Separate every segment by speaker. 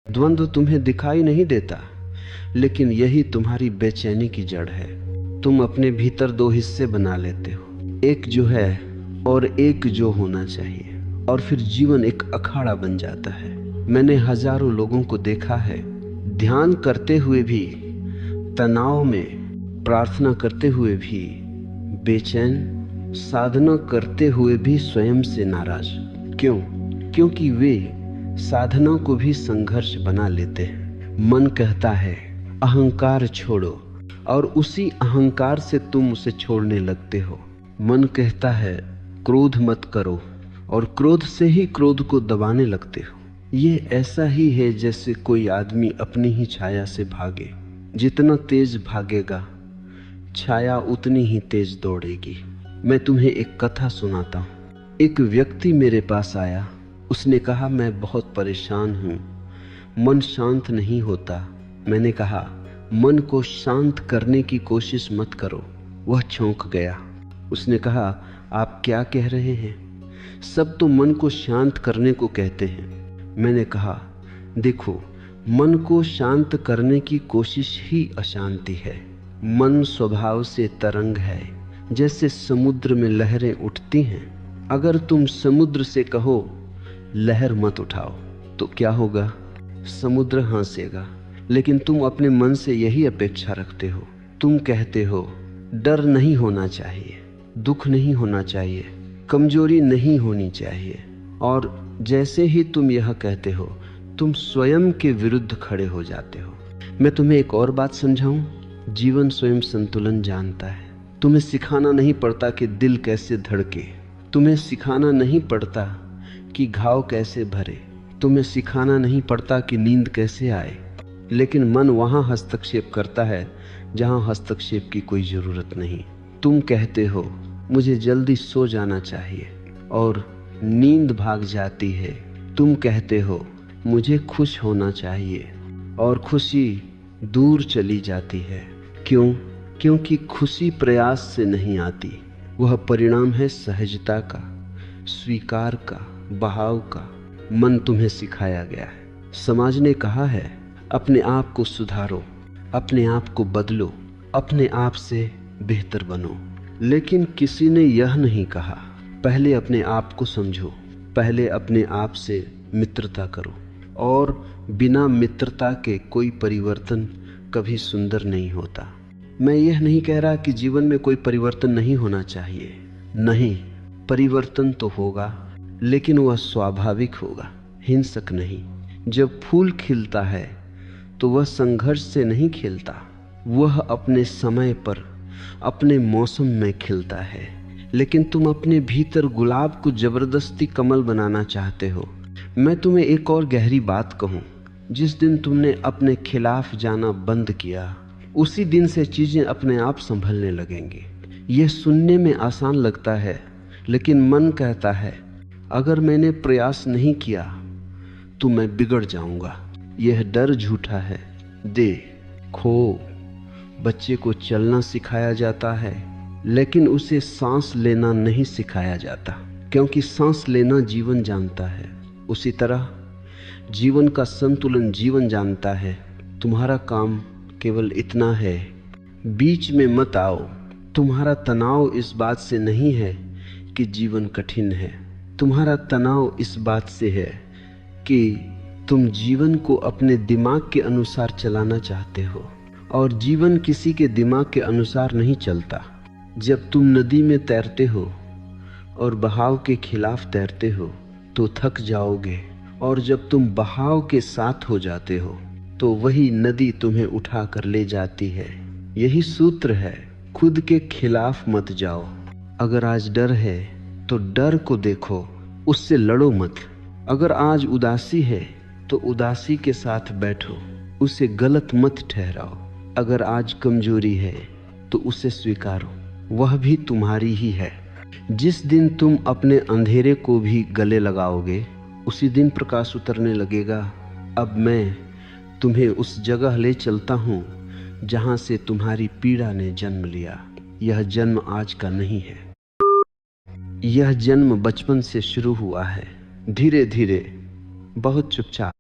Speaker 1: द्वंद्व तुम्हें दिखाई नहीं देता, लेकिन यही तुम्हारी बेचैनी की जड़ है। तुम अपने भीतर दो हिस्से बना लेते हो, एक जो है और एक जो होना चाहिए, और फिर जीवन एक अखाड़ा बन जाता है। मैंने हजारों लोगों को देखा है, ध्यान करते हुए भी तनाव में, प्रार्थना करते हुए भी बेचैन, साधना करते हुए भी स्वयं से नाराज। क्यों? क्योंकि वे साधना को भी संघर्ष बना लेते हैं। मन कहता है अहंकार छोड़ो, और उसी अहंकार से तुम उसे छोड़ने लगते हो। मन कहता है क्रोध मत करो, और क्रोध से ही क्रोध को दबाने लगते हो। ये ऐसा ही है जैसे कोई आदमी अपनी ही छाया से भागे। जितना तेज भागेगा, छाया उतनी ही तेज दौड़ेगी। मैं तुम्हें एक कथा सुनाता हूँ। एक व्यक्ति मेरे पास आया। उसने कहा, मैं बहुत परेशान हूँ, मन शांत नहीं होता। मैंने कहा, मन को शांत करने की कोशिश मत करो। वह चौंक गया। उसने कहा, आप क्या कह रहे हैं? सब तो मन को शांत करने को कहते हैं। मैंने कहा, देखो, मन को शांत करने की कोशिश ही अशांति है। मन स्वभाव से तरंग है, जैसे समुद्र में लहरें उठती हैं। अगर तुम समुद्र से कहो लहर मत उठाओ, तो क्या होगा? समुद्र हंसेगा। लेकिन तुम अपने मन से यही अपेक्षा रखते हो। तुम कहते हो डर नहीं होना चाहिए, दुख नहीं होना चाहिए, कमजोरी नहीं होनी चाहिए। और जैसे ही तुम यह कहते हो, तुम स्वयं के विरुद्ध खड़े हो जाते हो। मैं तुम्हें एक और बात समझाऊं। जीवन स्वयं संतुलन जानता है। तुम्हें सिखाना नहीं पड़ता कि दिल कैसे धड़के, तुम्हें सिखाना नहीं पड़ता कि घाव कैसे भरे, तुम्हें सिखाना नहीं पड़ता कि नींद कैसे आए। लेकिन मन वहां हस्तक्षेप करता है जहां हस्तक्षेप की कोई जरूरत नहीं। तुम कहते हो मुझे जल्दी सो जाना चाहिए, और नींद भाग जाती है। तुम कहते हो मुझे खुश होना चाहिए, और खुशी दूर चली जाती है। क्यों? क्योंकि खुशी प्रयास से नहीं आती। वह परिणाम है सहजता का, स्वीकार का, बहाव का। मन तुम्हें सिखाया गया है। समाज ने कहा है अपने आप को सुधारो, अपने आप को बदलो, अपने आप से बेहतर बनो। लेकिन किसी ने यह नहीं कहा पहले अपने आप को समझो, पहले अपने आप से मित्रता करो। और बिना मित्रता के कोई परिवर्तन कभी सुंदर नहीं होता। मैं यह नहीं कह रहा कि जीवन में कोई परिवर्तन नहीं होना चाहिए। नहीं, परिवर्तन तो होगा, लेकिन वह स्वाभाविक होगा, हिंसक नहीं। जब फूल खिलता है तो वह संघर्ष से नहीं खिलता, वह अपने समय पर, अपने मौसम में खिलता है। लेकिन तुम अपने भीतर गुलाब को जबरदस्ती कमल बनाना चाहते हो। मैं तुम्हें एक और गहरी बात कहूं, जिस दिन तुमने अपने खिलाफ जाना बंद किया, उसी दिन से चीजें अपने आप संभलने लगेंगी। यह सुनने में आसान लगता है, लेकिन मन कहता है अगर मैंने प्रयास नहीं किया तो मैं बिगड़ जाऊंगा। यह डर झूठा है। देखो, बच्चे को चलना सिखाया जाता है, लेकिन उसे सांस लेना नहीं सिखाया जाता, क्योंकि सांस लेना जीवन जानता है। उसी तरह जीवन का संतुलन जीवन जानता है। तुम्हारा काम केवल इतना है, बीच में मत आओ। तुम्हारा तनाव इस बात से नहीं है कि जीवन कठिन है, तुम्हारा तनाव इस बात से है कि तुम जीवन को अपने दिमाग के अनुसार चलाना चाहते हो, और जीवन किसी के दिमाग के अनुसार नहीं चलता। जब तुम नदी में तैरते हो और बहाव के खिलाफ तैरते हो तो थक जाओगे, और जब तुम बहाव के साथ हो जाते हो तो वही नदी तुम्हें उठा कर ले जाती है। यही सूत्र है, खुद के खिलाफ मत जाओ। अगर आज डर है तो डर को देखो, उससे लड़ो मत। अगर आज उदासी है तो उदासी के साथ बैठो, उसे गलत मत ठहराओ। अगर आज कमजोरी है तो उसे स्वीकारो, वह भी तुम्हारी ही है। जिस दिन तुम अपने अंधेरे को भी गले लगाओगे, उसी दिन प्रकाश उतरने लगेगा। अब मैं तुम्हें उस जगह ले चलता हूँ जहाँ से तुम्हारी पीड़ा ने जन्म लिया। यह जन्म आज का नहीं है, यह जन्म बचपन से शुरू हुआ है, धीरे धीरे, बहुत चुपचाप।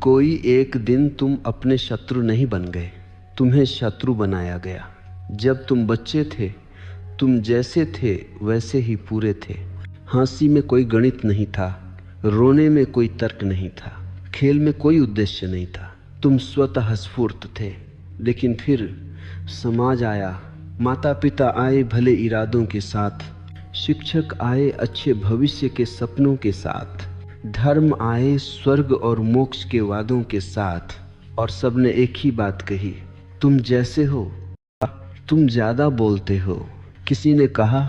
Speaker 1: कोई एक दिन तुम अपने शत्रु नहीं बन गए, तुम्हें शत्रु बनाया गया। जब तुम बच्चे थे तुम जैसे थे वैसे ही पूरे थे। हंसी में कोई गणित नहीं था, रोने में कोई तर्क नहीं था, खेल में कोई उद्देश्य नहीं था। तुम स्वतः स्फूर्त थे। लेकिन फिर समाज आया, माता पिता आए भले इरादों के साथ, शिक्षक आए अच्छे भविष्य के सपनों के साथ, धर्म आए स्वर्ग और मोक्ष के वादों के साथ, और सबने एक ही बात कही, तुम जैसे हो तुम ज्यादा बोलते हो। किसी ने कहा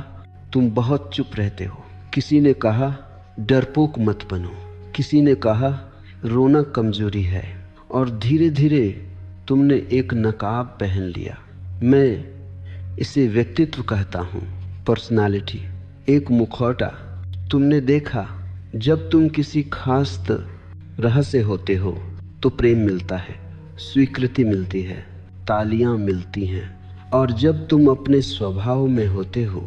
Speaker 1: तुम बहुत चुप रहते हो, किसी ने कहा डरपोक मत बनो, किसी ने कहा रोना कमजोरी है। और धीरे धीरे तुमने एक नकाब पहन लिया। मैं इसे व्यक्तित्व कहता हूँ, पर्सनालिटी, एक मुखौटा। तुमने देखा जब तुम किसी खास तरह से होते हो तो प्रेम मिलता है, स्वीकृति मिलती है, तालियां मिलती हैं। और जब तुम अपने स्वभाव में होते हो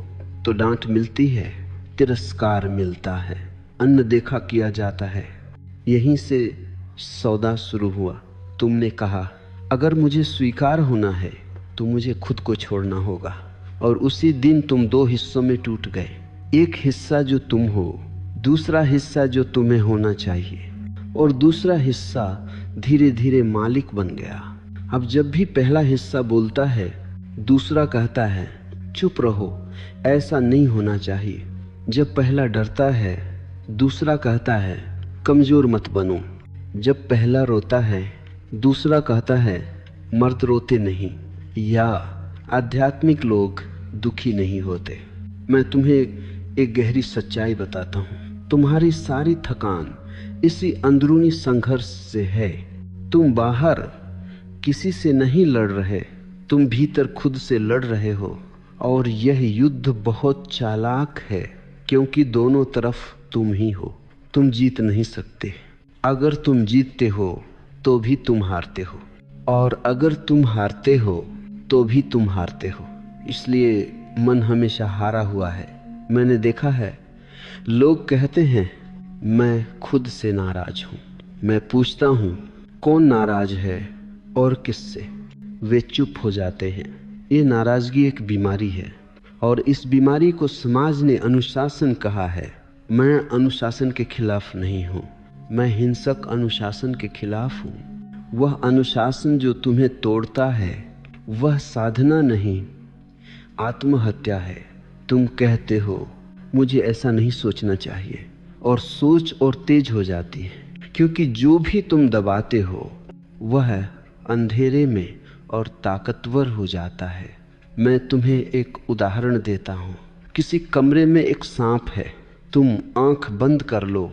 Speaker 1: तो डांट मिलती है, तिरस्कार मिलता है, अनदेखा किया जाता है। यहीं से सौदा शुरू हुआ। तुमने कहा अगर मुझे स्वीकार होना है तो मुझे खुद को छोड़ना होगा। और उसी दिन तुम दो हिस्सों में टूट गए, एक हिस्सा जो तुम हो, दूसरा हिस्सा जो तुम्हें होना चाहिए, और दूसरा हिस्सा धीरे धीरे मालिक बन गया। अब जब भी पहला हिस्सा बोलता है दूसरा कहता है चुप रहो, ऐसा नहीं होना चाहिए। जब पहला डरता है दूसरा कहता है कमजोर मत बनो। जब पहला रोता है दूसरा कहता है मर्द रोते नहीं, या आध्यात्मिक लोग दुखी नहीं होते। मैं तुम्हें एक गहरी सच्चाई बताता हूँ, तुम्हारी सारी थकान इसी अंदरूनी संघर्ष से है। तुम बाहर किसी से नहीं लड़ रहे, तुम भीतर खुद से लड़ रहे हो। और यह युद्ध बहुत चालाक है, क्योंकि दोनों तरफ तुम ही हो। तुम जीत नहीं सकते। अगर तुम जीतते हो तो भी तुम हारते हो, और अगर तुम हारते हो तो भी तुम हारते हो। इसलिए मन हमेशा हारा हुआ है। मैंने देखा है, लोग कहते हैं मैं खुद से नाराज हूँ। मैं पूछता हूँ कौन नाराज है और किससे? वे चुप हो जाते हैं। ये नाराजगी एक बीमारी है, और इस बीमारी को समाज ने अनुशासन कहा है। मैं अनुशासन के खिलाफ नहीं हूँ, मैं हिंसक अनुशासन के खिलाफ हूँ। वह अनुशासन जो तुम्हें तोड़ता है वह साधना नहीं, आत्महत्या है। तुम कहते हो मुझे ऐसा नहीं सोचना चाहिए, और सोच और तेज हो जाती है, क्योंकि जो भी तुम दबाते हो वह अंधेरे में और ताकतवर हो जाता है। मैं तुम्हें एक उदाहरण देता हूँ। किसी कमरे में एक सांप है, तुम आंख बंद कर लो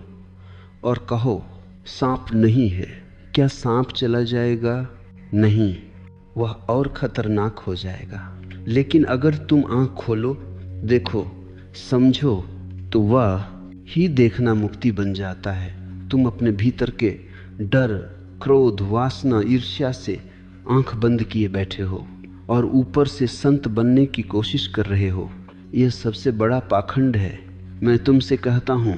Speaker 1: और कहो सांप नहीं है। क्या सांप चला जाएगा? नहीं, वह और खतरनाक हो जाएगा। लेकिन अगर तुम आंख खोलो, देखो, समझो, तो वह ही देखना मुक्ति बन जाता है। तुम अपने भीतर के डर, क्रोध, वासना, ईर्ष्या से आंख बंद किए बैठे हो और ऊपर से संत बनने की कोशिश कर रहे हो। यह सबसे बड़ा पाखंड है। मैं तुमसे कहता हूँ,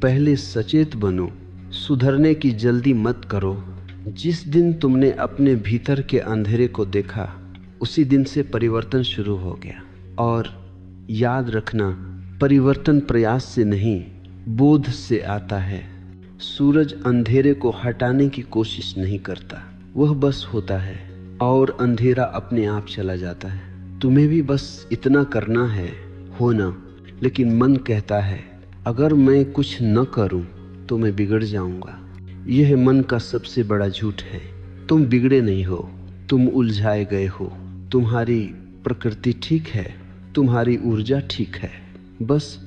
Speaker 1: पहले सचेत बनो, सुधरने की जल्दी मत करो। जिस दिन तुमने अपने भीतर के अंधेरे को देखा उसी दिन से परिवर्तन शुरू हो गया। और याद रखना, परिवर्तन प्रयास से नहीं, बोध से आता है। सूरज अंधेरे को हटाने की कोशिश नहीं करता, वह बस होता है और अंधेरा अपने आप चला जाता है। तुम्हें भी बस इतना करना है, होना। लेकिन मन कहता है अगर मैं कुछ न करूं तो मैं बिगड़ जाऊंगा। यह मन का सबसे बड़ा झूठ है। तुम बिगड़े नहीं हो, तुम उलझाए गए हो। तुम्हारी प्रकृति ठीक है, तुम्हारी ऊर्जा ठीक है, बस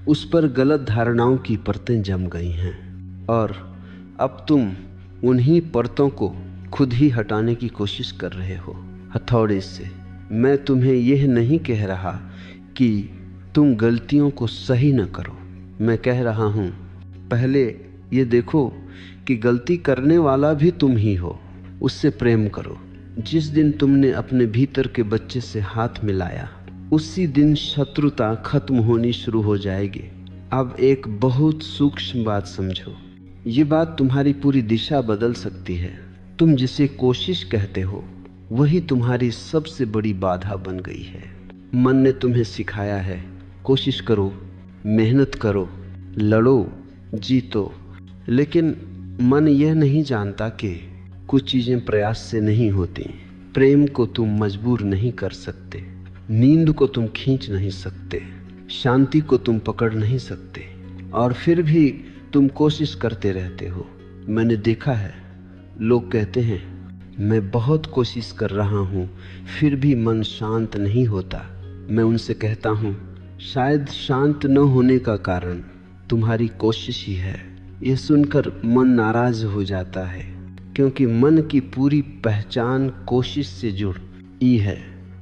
Speaker 1: उस पर गलत धारणाओं की परतें जम गई हैं, और अब तुम उन्हीं परतों को खुद ही हटाने की कोशिश कर रहे हो हथौड़े से। मैं तुम्हें यह नहीं कह रहा कि तुम गलतियों को सही न करो। मैं कह रहा हूँ, पहले ये देखो कि गलती करने वाला भी तुम ही हो, उससे प्रेम करो। जिस दिन तुमने अपने भीतर के बच्चे से हाथ मिलाया उसी दिन शत्रुता खत्म होनी शुरू हो जाएगी। अब एक बहुत सूक्ष्म बात समझो, ये बात तुम्हारी पूरी दिशा बदल सकती है। तुम जिसे कोशिश कहते हो वही तुम्हारी सबसे बड़ी बाधा बन गई है। मन ने तुम्हें सिखाया है, कोशिश करो, मेहनत करो, लड़ो, जीतो। लेकिन मन यह नहीं जानता कि कुछ चीज़ें प्रयास से नहीं होती। प्रेम को तुम मजबूर नहीं कर सकते, नींद को तुम खींच नहीं सकते, शांति को तुम पकड़ नहीं सकते, और फिर भी तुम कोशिश करते रहते हो। मैंने देखा है, लोग कहते हैं मैं बहुत कोशिश कर रहा हूँ फिर भी मन शांत नहीं होता। मैं उनसे कहता हूँ शायद शांत न होने का कारण तुम्हारी कोशिश ही है। यह सुनकर मन नाराज हो जाता है, क्योंकि मन की पूरी पहचान कोशिश से जुड़ी है।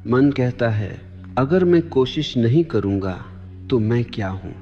Speaker 1: मन कहता है अगर मैं कोशिश नहीं करूँगा तो मैं क्या हूँ।